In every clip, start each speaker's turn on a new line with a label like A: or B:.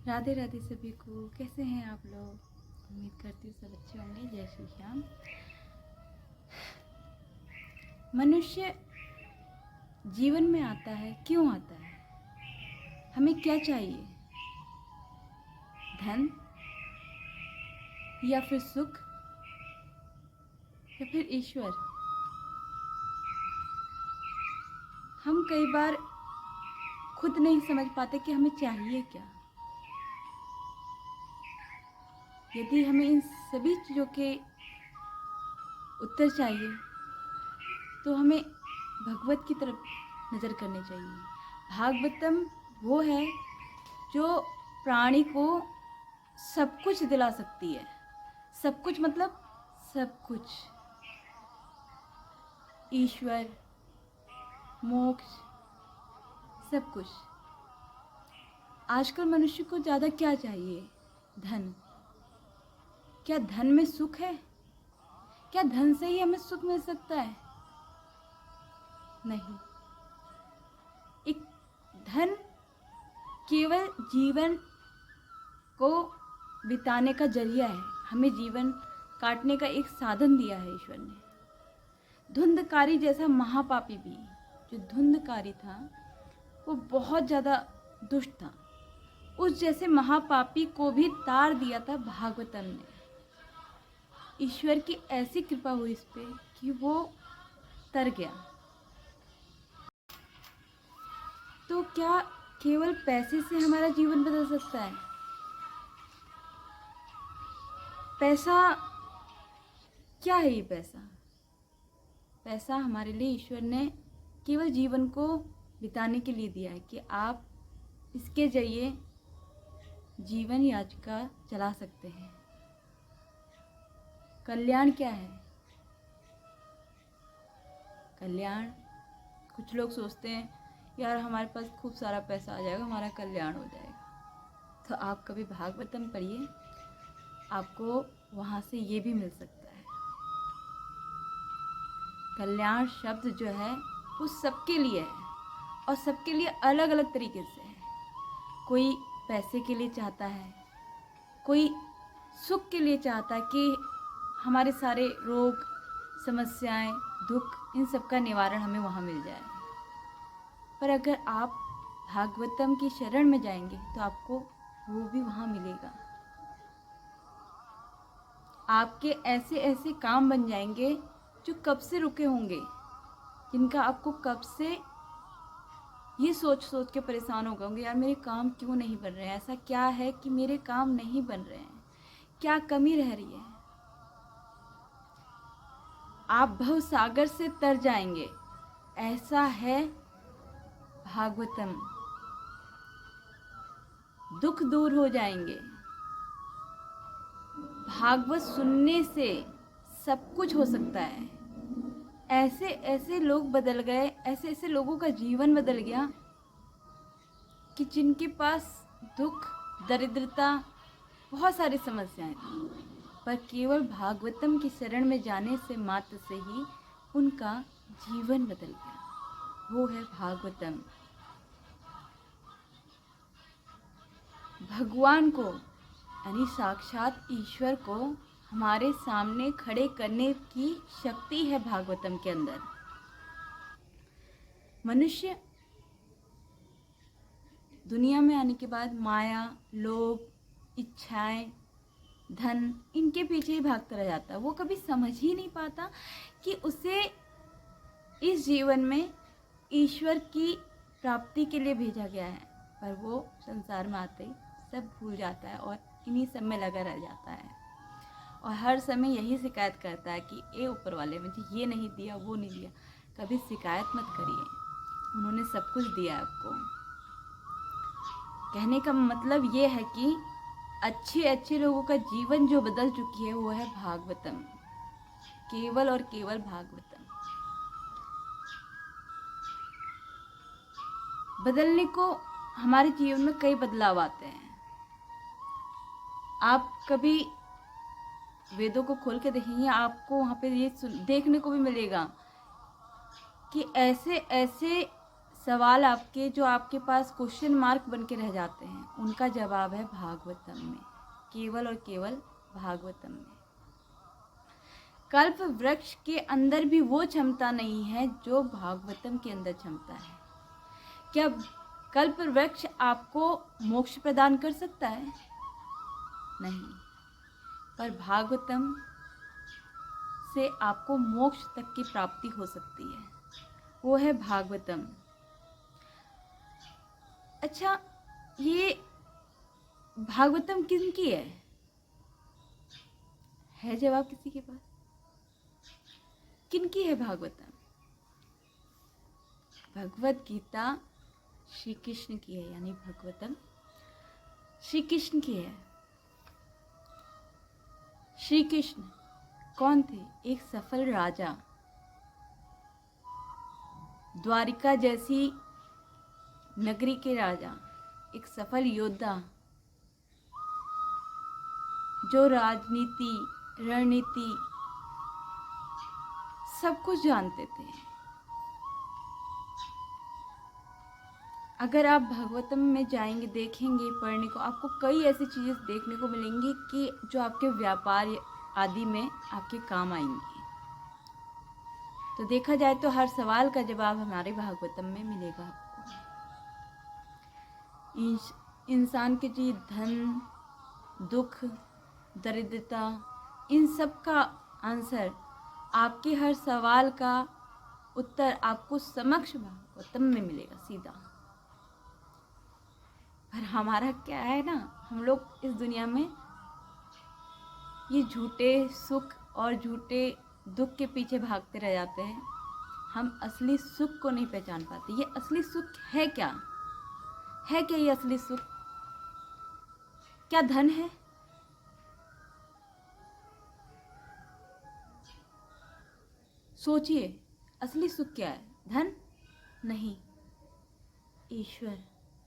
A: राधे राधे सभी को। कैसे हैं आप लोग? उम्मीद करती हूँ सब अच्छे होंगे। जय श्री श्याम। मनुष्य जीवन में आता है, क्यों आता है? हमें क्या चाहिए? धन या फिर सुख या फिर ईश्वर? हम कई बार खुद नहीं समझ पाते कि हमें चाहिए क्या। यदि हमें इन सभी चीज़ों के उत्तर चाहिए तो हमें भगवत की तरफ नज़र करनी चाहिए। भागवतम वो है जो प्राणी को सब कुछ दिला सकती है। सब कुछ मतलब सब कुछ। ईश्वर, मोक्ष, सब कुछ। आजकल मनुष्य को ज़्यादा क्या चाहिए? धन। क्या धन में सुख है? क्या धन से ही हमें सुख मिल सकता है? नहीं। एक धन केवल जीवन को बिताने का जरिया है। हमें जीवन काटने का एक साधन दिया है ईश्वर ने। धुंधकारी जैसा महापापी भी, जो धुंधकारी था वो बहुत ज़्यादा दुष्ट था। उस जैसे महापापी को भी तार दिया था भागवतम ने। ईश्वर की ऐसी कृपा हुई इस पे कि वो तर गया। तो क्या केवल पैसे से हमारा जीवन बदल सकता है? पैसा क्या है? ये पैसा हमारे लिए ईश्वर ने केवल जीवन को बिताने के लिए दिया है कि आप इसके जरिए जीवन याचिका चला सकते हैं। कल्याण क्या है? कल्याण, कुछ लोग सोचते हैं यार हमारे पास खूब सारा पैसा आ जाएगा, हमारा कल्याण हो जाएगा। तो आप कभी भागवतम पढ़िए, आपको वहाँ से ये भी मिल सकता है। कल्याण शब्द जो है वो सबके लिए है और सबके लिए अलग अलग तरीके से है। कोई पैसे के लिए चाहता है, कोई सुख के लिए चाहता है कि हमारे सारे रोग, समस्याएं, दुख, इन सब का निवारण हमें वहाँ मिल जाए। पर अगर आप भागवतम की शरण में जाएंगे तो आपको वो भी वहाँ मिलेगा। आपके ऐसे ऐसे काम बन जाएंगे जो कब से रुके होंगे, जिनका आपको कब से ये सोच सोच के परेशान हो गए होंगे, यार मेरे काम क्यों नहीं बन रहे हैं, ऐसा क्या है कि मेरे काम नहीं बन रहे हैं, क्या कमी रह रही है। आप भव सागर से तर जाएंगे, ऐसा है भागवतम। दुख दूर हो जाएंगे। भागवत सुनने से सब कुछ हो सकता है। ऐसे ऐसे लोग बदल गए, ऐसे ऐसे लोगों का जीवन बदल गया कि जिनके पास दुख, दरिद्रता, बहुत सारी समस्याएं थी, पर केवल भागवतम की शरण में जाने से मात्र से ही उनका जीवन बदल गया। वो है भागवतम। भगवान को यानी साक्षात ईश्वर को हमारे सामने खड़े करने की शक्ति है भागवतम के अंदर। मनुष्य दुनिया में आने के बाद माया, लोभ, इच्छाएं, धन, इनके पीछे ही भागता रह जाता है। वो कभी समझ ही नहीं पाता कि उसे इस जीवन में ईश्वर की प्राप्ति के लिए भेजा गया है। पर वो संसार में आते ही सब भूल जाता है और इन्हीं सब में लगा रह जाता है और हर समय यही शिकायत करता है कि ए ऊपर वाले, मुझे ये नहीं दिया, वो नहीं दिया। कभी शिकायत मत करिए, उन्होंने सब कुछ दिया है आपको। कहने का मतलब ये है कि अच्छे अच्छे लोगों का जीवन जो बदल चुकी है वो है भागवतम, केवल और केवल भागवतम। बदलने को हमारे जीवन में कई बदलाव आते हैं। आप कभी वेदों को खोल के देखेंगे, आपको वहाँ पे ये देखने को भी मिलेगा कि ऐसे ऐसे सवाल आपके जो आपके पास क्वेश्चन मार्क बन के रह जाते हैं, उनका जवाब है भागवतम में, केवल और केवल भागवतम में। कल्प वृक्ष के अंदर भी वो क्षमता नहीं है जो भागवतम के अंदर क्षमता है। क्या कल्प वृक्ष आपको मोक्ष प्रदान कर सकता है? नहीं, पर भागवतम से आपको मोक्ष तक की प्राप्ति हो सकती है, वो है भागवतम। अच्छा, ये भागवतम किनकी है जवाब किसी के पास? किनकी है भागवतम? भगवत गीता श्री कृष्ण की है, यानी भागवतम श्री कृष्ण की है। श्री कृष्ण कौन थे? एक सफल राजा, द्वारिका जैसी नगरी के राजा, एक सफल योद्धा जो राजनीति, रणनीति सब कुछ जानते थे। अगर आप भागवतम में जाएंगे, देखेंगे, पढ़ने को, आपको कई ऐसी चीज़ें देखने को मिलेंगी कि जो आपके व्यापार आदि में आपके काम आएंगी। तो देखा जाए तो हर सवाल का जवाब हमारे भागवतम में मिलेगा आपको। इंसान के लिए धन, दुख, दरिद्रता, इन सब का आंसर, आपके हर सवाल का उत्तर आपको समक्ष भागवतम में मिलेगा सीधा। पर हमारा क्या है ना, हम लोग इस दुनिया में ये झूठे सुख और झूठे दुख के पीछे भागते रह जाते हैं। हम असली सुख को नहीं पहचान पाते। ये असली सुख है क्या? है क्या ये असली सुख? क्या धन है? सोचिए, असली सुख क्या है? धन नहीं, ईश्वर,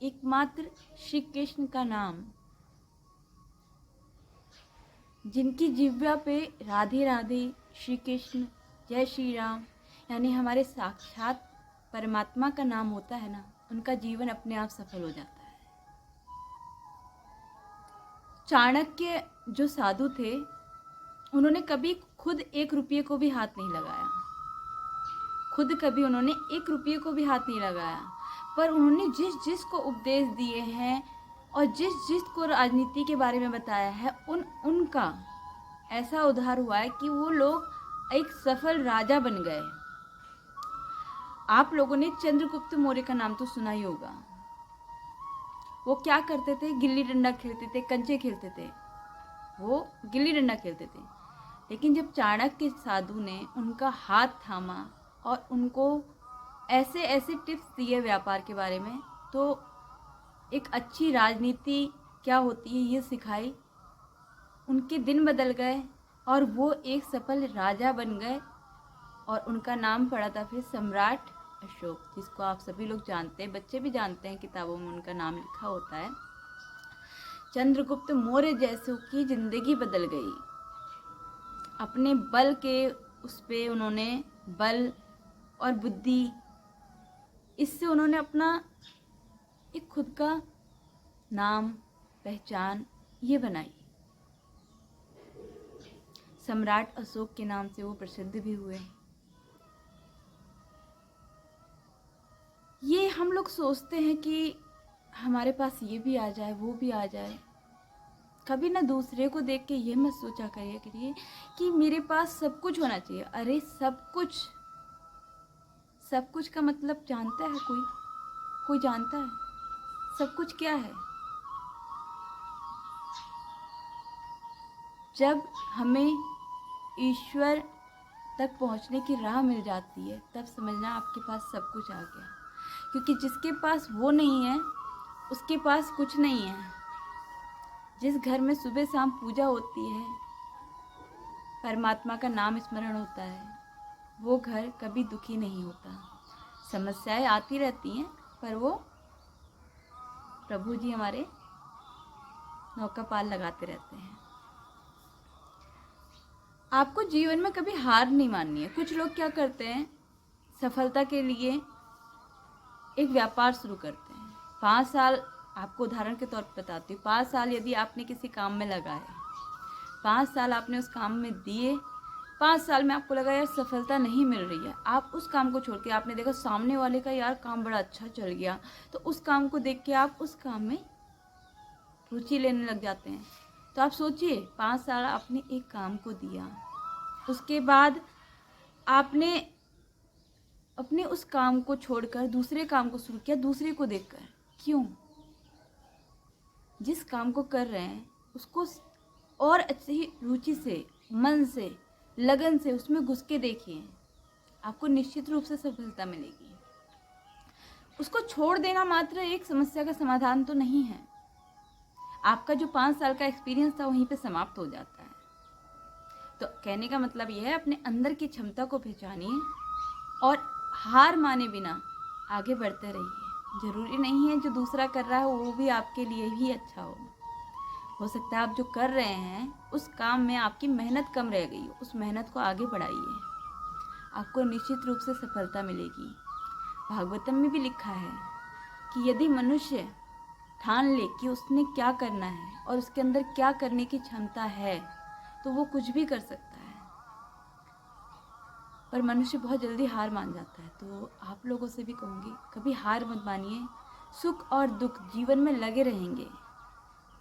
A: एकमात्र श्री कृष्ण का नाम, जिनकी जिह्वा पे राधे राधे, श्री कृष्ण, जय श्री राम, यानी हमारे साक्षात परमात्मा का नाम होता है ना, उनका जीवन अपने आप सफल हो जाता है। चाणक्य जो साधु थे, उन्होंने कभी खुद 1 रुपये को भी हाथ नहीं लगाया। खुद कभी उन्होंने 1 रुपये को भी हाथ नहीं लगाया, पर उन्होंने जिस जिस को उपदेश दिए हैं और जिस जिस को राजनीति के बारे में बताया है, उनका ऐसा उद्धार हुआ है कि वो लोग एक सफल राजा बन गए। आप लोगों ने चंद्रगुप्त मौर्य का नाम तो सुना ही होगा। वो क्या करते थे? गिल्ली डंडा खेलते थे, कंचे खेलते थे, वो गिल्ली डंडा खेलते थे। लेकिन जब चाणक्य साधु ने उनका हाथ थामा और उनको ऐसे ऐसे टिप्स दिए व्यापार के बारे में, तो एक अच्छी राजनीति क्या होती है ये सिखाई, उनके दिन बदल गए और वो एक सफल राजा बन गए। और उनका नाम पड़ा था फिर सम्राट अशोक, जिसको आप सभी लोग जानते हैं, बच्चे भी जानते हैं, किताबों में उनका नाम लिखा होता है। चंद्रगुप्त मौर्य जैसों की जिंदगी बदल गई। अपने बल के उस पे उन्होंने बल और बुद्धि, इससे उन्होंने अपना एक खुद का नाम, पहचान ये बनाई। सम्राट अशोक के नाम से वो प्रसिद्ध भी हुए। ये हम लोग सोचते हैं कि हमारे पास ये भी आ जाए, वो भी आ जाए। कभी ना दूसरे को देख के ये मत सोचा करिए कि मेरे पास सब कुछ होना चाहिए। अरे सब कुछ का मतलब जानता है कोई जानता है सब कुछ क्या है? जब हमें ईश्वर तक पहुंचने की राह मिल जाती है, तब समझना आपके पास सब कुछ आ गया। क्योंकि जिसके पास वो नहीं है, उसके पास कुछ नहीं है। जिस घर में सुबह शाम पूजा होती है, परमात्मा का नाम स्मरण होता है, वो घर कभी दुखी नहीं होता। समस्याएं आती रहती हैं, पर वो प्रभु जी हमारे नौका पाल लगाते रहते हैं। आपको जीवन में कभी हार नहीं माननी है। कुछ लोग क्या करते हैं, सफलता के लिए एक व्यापार शुरू करते हैं। 5 साल, आपको उदाहरण के तौर पर बताती हूँ, 5 साल यदि आपने किसी काम में लगाए, 5 साल आपने उस काम में दिए, 5 साल में आपको लगा यार सफलता नहीं मिल रही है, आप उस काम को छोड़ के आपने देखा सामने वाले का यार काम बड़ा अच्छा चल गया, तो उस काम को देख के आप उस काम में रुचि लेने लग जाते हैं। तो आप सोचिए 5 साल आपने एक काम को दिया, उसके बाद आपने अपने उस काम को छोड़कर दूसरे काम को शुरू किया, दूसरे को देखकर। क्यों? जिस काम को कर रहे हैं उसको और अच्छी रुचि से, मन से, लगन से उसमें घुस के देखिए, आपको निश्चित रूप से सफलता मिलेगी। उसको छोड़ देना मात्र एक समस्या का समाधान तो नहीं है। आपका जो 5 साल का एक्सपीरियंस था वहीं पे समाप्त हो जाता है। तो कहने का मतलब यह है, अपने अंदर की क्षमता को पहचानिए और हार माने बिना आगे बढ़ते रहिए। ज़रूरी नहीं है जो दूसरा कर रहा है वो भी आपके लिए ही अच्छा हो सकता है आप जो कर रहे हैं उस काम में आपकी मेहनत कम रह गई हो, उस मेहनत को आगे बढ़ाइए, आपको निश्चित रूप से सफलता मिलेगी। भागवतम में भी लिखा है कि यदि मनुष्य ठान ले कि उसने क्या करना है और उसके अंदर क्या करने की क्षमता है तो वो कुछ भी कर सकता है, पर मनुष्य बहुत जल्दी हार मान जाता है। तो आप लोगों से भी कहूँगी, कभी हार मत मानिए। सुख और दुख जीवन में लगे रहेंगे।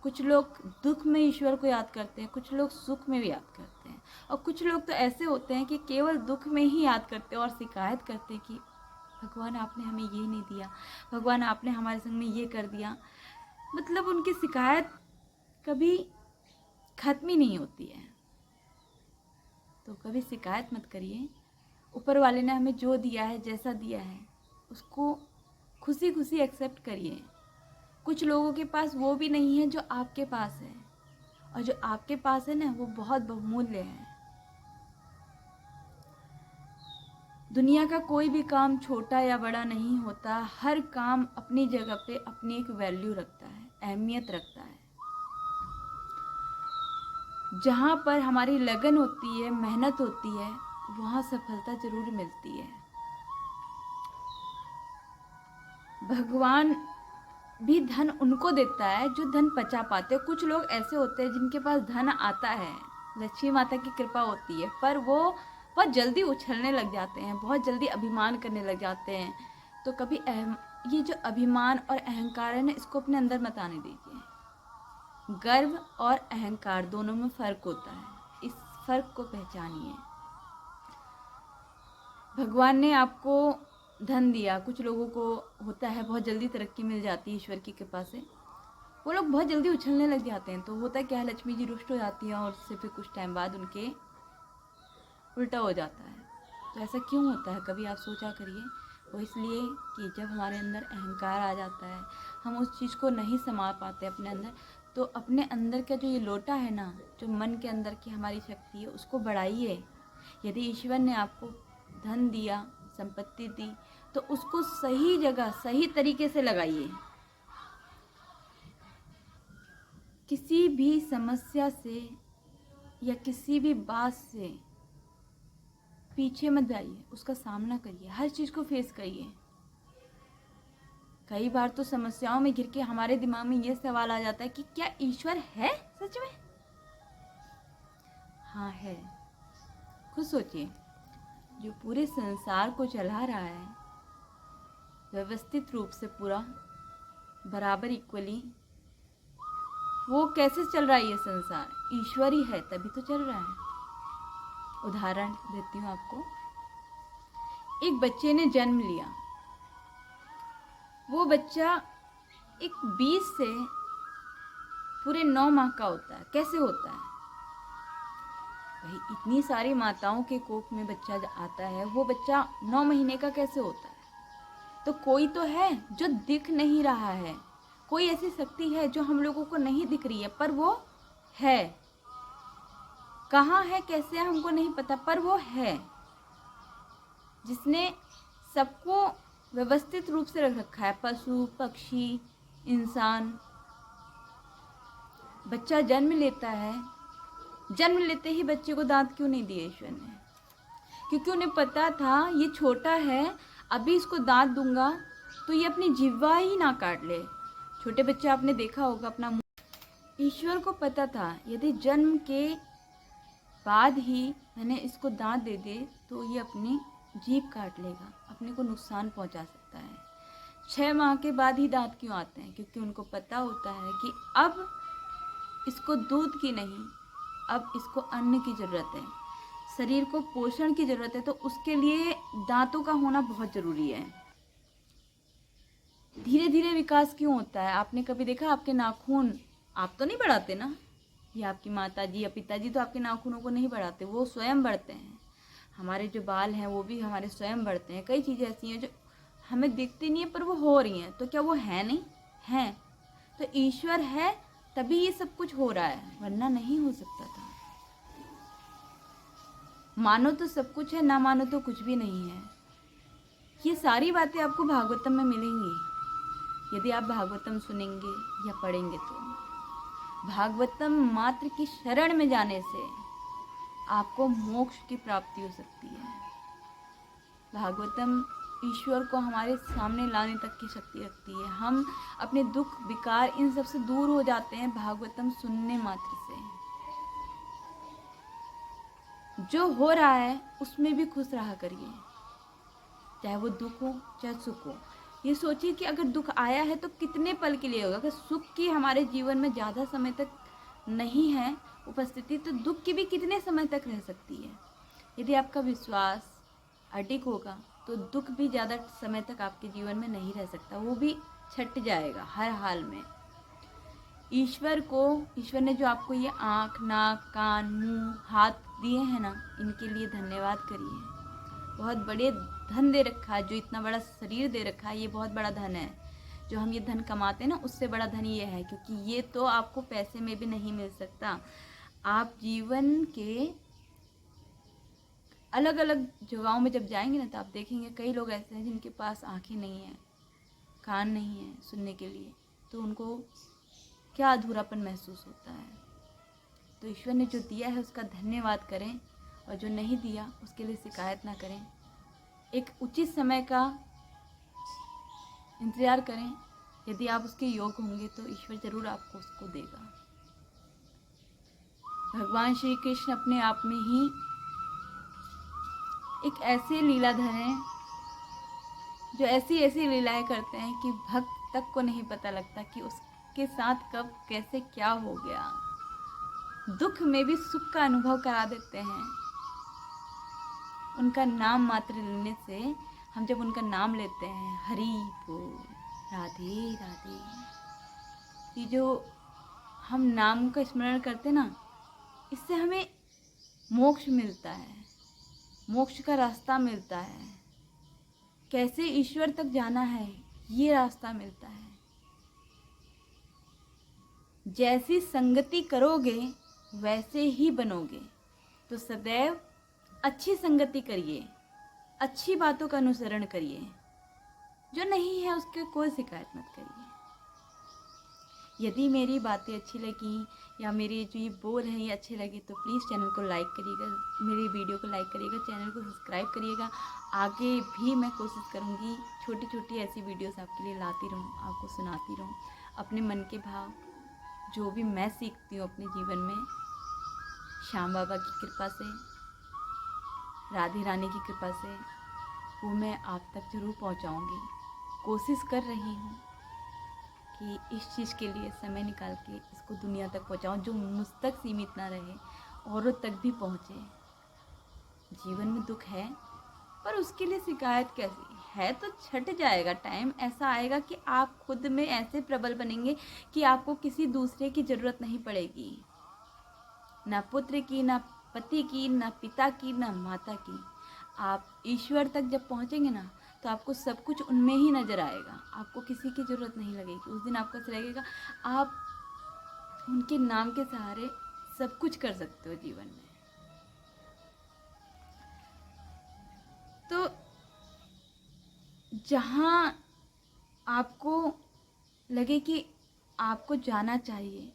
A: कुछ लोग दुख में ईश्वर को याद करते हैं, कुछ लोग सुख में भी याद करते हैं, और कुछ लोग तो ऐसे होते हैं कि केवल दुख में ही याद करते हैं और शिकायत करते हैं कि भगवान आपने हमें ये नहीं दिया, भगवान आपने हमारे संग में ये कर दिया। मतलब उनकी शिकायत कभी ख़त्म ही नहीं होती है। तो कभी शिकायत मत करिए। ऊपर वाले ने हमें जो दिया है, जैसा दिया है, उसको खुशी खुशी एक्सेप्ट करिए। कुछ लोगों के पास वो भी नहीं है जो आपके पास है, और जो आपके पास है ना वो बहुत बहुमूल्य है। दुनिया का कोई भी काम छोटा या बड़ा नहीं होता, हर काम अपनी जगह पे अपनी एक वैल्यू रखता है, अहमियत रखता है। जहाँ पर हमारी लगन होती है, मेहनत होती है, वहाँ सफलता जरूर मिलती है। भगवान भी धन उनको देता है जो धन पचा पाते हैं। कुछ लोग ऐसे होते हैं जिनके पास धन आता है, लक्ष्मी माता की कृपा होती है, पर वो बहुत जल्दी उछलने लग जाते हैं, बहुत जल्दी अभिमान करने लग जाते हैं। तो कभी ये जो अभिमान और अहंकार है ना, इसको अपने अंदर मत आने दीजिए। गर्व और अहंकार दोनों में फ़र्क होता है, इस फ़र्क को पहचानिए। भगवान ने आपको धन दिया, कुछ लोगों को होता है बहुत जल्दी तरक्की मिल जाती है ईश्वर की कृपा से, वो लोग बहुत जल्दी उछलने लग जाते हैं। तो होता क्या है, लक्ष्मी जी रुष्ट हो जाती हैं और उससे फिर कुछ टाइम बाद उनके उल्टा हो जाता है। तो ऐसा क्यों होता है, कभी आप सोचा करिए। वो इसलिए कि जब हमारे अंदर अहंकार आ जाता है, हम उस चीज़ को नहीं संभाल पाते अपने अंदर, तो अपने अंदर का जो ये लोटा है ना, जो मन के अंदर की हमारी शक्ति है, उसको बढ़ाइए। यदि ईश्वर ने आपको धन दिया, संपत्ति दी, तो उसको सही जगह सही तरीके से लगाइए। किसी भी समस्या से या किसी भी बात से पीछे मत जाइए, उसका सामना करिए, हर चीज़ को फेस करिए। कई बार तो समस्याओं में घिर के हमारे दिमाग में ये सवाल आ जाता है कि क्या ईश्वर है सच में? हाँ है। खुद सोचिए, जो पूरे संसार को चला रहा है व्यवस्थित रूप से, पूरा बराबर इक्वली, वो कैसे चल रहा है ये संसार? ईश्वर ही है तभी तो चल रहा है। उदाहरण देती हूँ आपको। एक बच्चे ने जन्म लिया, वो बच्चा एक बीज से पूरे 9 माह का होता है। कैसे होता है भाई? इतनी सारी माताओं के कोख में बच्चा आता है, वो बच्चा 9 महीने का कैसे होता है? तो कोई तो है जो दिख नहीं रहा है, कोई ऐसी शक्ति है जो हम लोगों को नहीं दिख रही है, पर वो है। कहाँ है, कैसे है, हमको नहीं पता, पर वो है, जिसने सबको व्यवस्थित रूप से रख रखा है, पशु, पक्षी, इंसान। बच्चा जन्म लेता है, जन्म लेते ही बच्चे को दांत क्यों नहीं दिए ईश्वर ने? क्योंकि उन्हें पता था ये छोटा है, अभी इसको दांत दूंगा तो ये अपनी जिह्वा ही ना काट ले। छोटे बच्चे आपने देखा होगा अपना मुंह। ईश्वर को पता था यदि जन्म के बाद ही मैंने इसको दांत दे दे तो ये अपनी जीभ काट लेगा, अपने को नुकसान पहुंचा सकता है। 6 माह के बाद ही दांत क्यों आते हैं? क्योंकि उनको पता होता है कि अब इसको दूध की नहीं, अब इसको अन्न की ज़रूरत है, शरीर को पोषण की ज़रूरत है, तो उसके लिए दांतों का होना बहुत ज़रूरी है। धीरे धीरे विकास क्यों होता है? आपने कभी देखा आपके नाखून आप तो नहीं बढ़ाते ना, या आपकी माताजी या पिताजी तो आपके नाखूनों को नहीं बढ़ाते, वो स्वयं बढ़ते हैं। हमारे जो बाल हैं वो भी हमारे स्वयं बढ़ते हैं। कई चीज़ें ऐसी हैं जो हमें दिखती नहीं है पर वो हो रही हैं, तो क्या वो है नहीं? हैं। तो ईश्वर है तभी ये सब कुछ हो रहा है, वरना नहीं हो सकता था। मानो तो सब कुछ है, ना मानो तो कुछ भी नहीं है। ये सारी बातें आपको भागवतम में मिलेंगी यदि आप भागवतम सुनेंगे या पढ़ेंगे तो। भागवतम मात्र की शरण में जाने से आपको मोक्ष की प्राप्ति हो सकती है। भागवतम ईश्वर को हमारे सामने लाने तक की शक्ति रखती है। हम अपने दुख विकार इन सब से दूर हो जाते हैं भागवतम सुनने मात्र से। जो हो रहा है उसमें भी खुश रहा करिए, चाहे वो दुख हो चाहे सुख हो। ये सोचिए कि अगर दुख आया है तो कितने पल के लिए होगा। अगर सुख की हमारे जीवन में ज़्यादा समय तक नहीं है उपस्थिति, तो दुख की भी कितने समय तक रह सकती है। यदि आपका विश्वास अडिग होगा तो दुख भी ज़्यादा समय तक आपके जीवन में नहीं रह सकता, वो भी छट जाएगा हर हाल में। ईश्वर ने जो आपको ये आँख, नाक, कान, मुंह, हाथ दिए हैं ना, इनके लिए धन्यवाद करिए। बहुत बड़े धन दे रखा है, जो इतना बड़ा शरीर दे रखा है, ये बहुत बड़ा धन है। जो हम ये धन कमाते हैं ना, उससे बड़ा धन ये है, क्योंकि ये तो आपको पैसे में भी नहीं मिल सकता। आप जीवन के अलग अलग जगहों में जब जाएंगे ना, तो आप देखेंगे कई लोग ऐसे हैं जिनके पास आँखें नहीं हैं, कान नहीं है सुनने के लिए, तो उनको क्या अधूरापन महसूस होता है। तो ईश्वर ने जो दिया है उसका धन्यवाद करें, और जो नहीं दिया उसके लिए शिकायत ना करें। एक उचित समय का इंतज़ार करें। यदि आप उसके योग होंगे तो ईश्वर ज़रूर आपको उसको देगा। भगवान श्री कृष्ण अपने आप में ही एक ऐसे लीलाधर हैं जो ऐसी ऐसी लीलाएं करते हैं कि भक्त तक को नहीं पता लगता कि उसके साथ कब कैसे क्या हो गया। दुख में भी सुख का अनुभव करा देते हैं। उनका नाम मात्र लेने से, हम जब उनका नाम लेते हैं, हरि बोल, राधे राधे, ये जो हम नाम का स्मरण करते ना, इससे हमें मोक्ष मिलता है, मोक्ष का रास्ता मिलता है। कैसे ईश्वर तक जाना है ये रास्ता मिलता है। जैसी संगति करोगे वैसे ही बनोगे। तो सदैव अच्छी संगति करिए, अच्छी बातों का अनुसरण करिए। जो नहीं है उसके कोई शिकायत मत करिए। यदि मेरी बातें अच्छी लगी या मेरे जो ये बोल हैं ये अच्छे लगे तो प्लीज़ चैनल को लाइक करिएगा, मेरी वीडियो को लाइक करिएगा, चैनल को सब्सक्राइब करिएगा। आगे भी मैं कोशिश करूँगी छोटी छोटी ऐसी वीडियोस आपके लिए लाती रहूँ, आपको सुनाती रहूँ। अपने मन के भाव जो भी मैं सीखती हूँ अपने जीवन में, श्याम बाबा की कृपा से, राधे रानी की कृपा से, वो मैं आप तक ज़रूर पहुँचाऊँगी। कोशिश कर रही हूँ कि इस चीज़ के लिए समय निकाल के इसको दुनिया तक पहुँचाऊँ, जो मुझ तक सीमित ना रहे, औरों तक भी पहुँचे। जीवन में दुख है पर उसके लिए शिकायत कैसी है, तो छट जाएगा। टाइम ऐसा आएगा कि आप खुद में ऐसे प्रबल बनेंगे कि आपको किसी दूसरे की ज़रूरत नहीं पड़ेगी, ना पुत्र की, ना पति की, ना पिता की, ना माता की। आप ईश्वर तक जब पहुँचेंगे ना, तो आपको सब कुछ उनमें ही नज़र आएगा, आपको किसी की ज़रूरत नहीं लगेगी। उस दिन आपको ऐसा लगेगा आप उनके नाम के सहारे सब कुछ कर सकते हो जीवन में। तो जहाँ आपको लगे कि आपको जाना चाहिए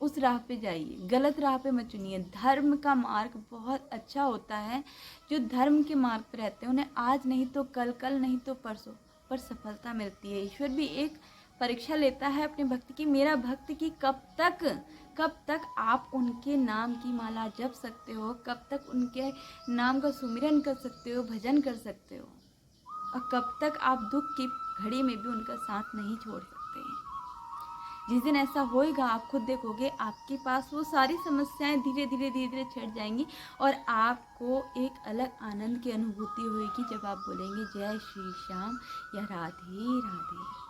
A: उस राह पे जाइए, गलत राह पे मत चुनिए। धर्म का मार्ग बहुत अच्छा होता है। जो धर्म के मार्ग पे रहते हैं उन्हें आज नहीं तो कल, कल नहीं तो परसों पर सफलता मिलती है। ईश्वर भी एक परीक्षा लेता है अपने भक्त की, मेरा भक्त की कब तक आप उनके नाम की माला जप सकते हो, कब तक उनके नाम का सुमिरन कर सकते हो, भजन कर सकते हो, और कब तक आप दुख की घड़ी में भी उनका साथ नहीं छोड़ सकते हैं। जिस दिन ऐसा होएगा आप खुद देखोगे आपके पास वो सारी समस्याएं धीरे धीरे छट जाएंगी और आपको एक अलग आनंद की अनुभूति होगी जब आप बोलेंगे जय श्री श्याम या राधे राधे।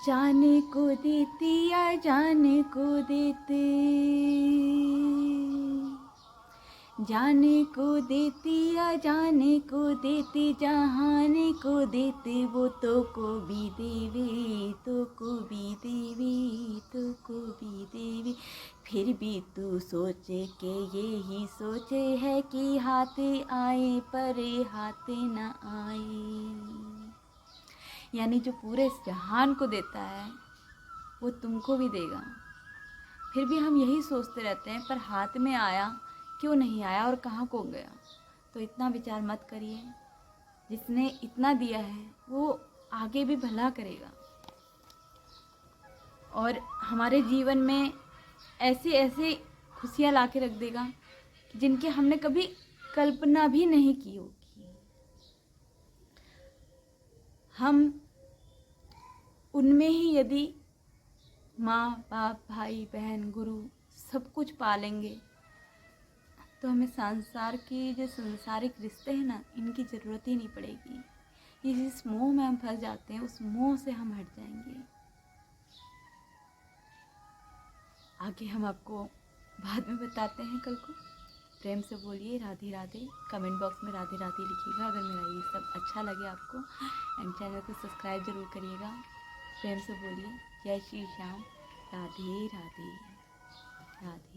A: जाने को देती या जाने को देते, जाने को देती या जाने को देते, जहाने को देते वो तो को भी देवे, तो को भी देवे, तो को भी देवे। फिर भी तू सोचे के यही सोचे है कि हाथे आए परे हाथे न आए। यानी जो पूरे इस जहान को देता है वो तुमको भी देगा। फिर भी हम यही सोचते रहते हैं पर हाथ में आया क्यों नहीं आया और कहाँ को गया। तो इतना विचार मत करिए, जिसने इतना दिया है वो आगे भी भला करेगा और हमारे जीवन में ऐसे ऐसे खुशियाँ ला के रख देगा जिनके हमने कभी कल्पना भी नहीं की होगी। हम उनमें ही यदि माँ बाप भाई बहन गुरु सब कुछ पालेंगे तो हमें संसार की जो संसारिक रिश्ते हैं ना इनकी ज़रूरत ही नहीं पड़ेगी। ये जिस मोह में हम फंस जाते हैं उस मोह से हम हट जाएंगे। आगे हम आपको बाद में बताते हैं कल को। प्रेम से बोलिए राधे राधे, कमेंट बॉक्स में राधे राधे लिखिएगा अगर मेरा ये सब अच्छा लगे आपको, एंड चैनल को सब्सक्राइब ज़रूर करिएगा। प्रेम से बोलिए जय श्री श्याम, राधे राधे राधे।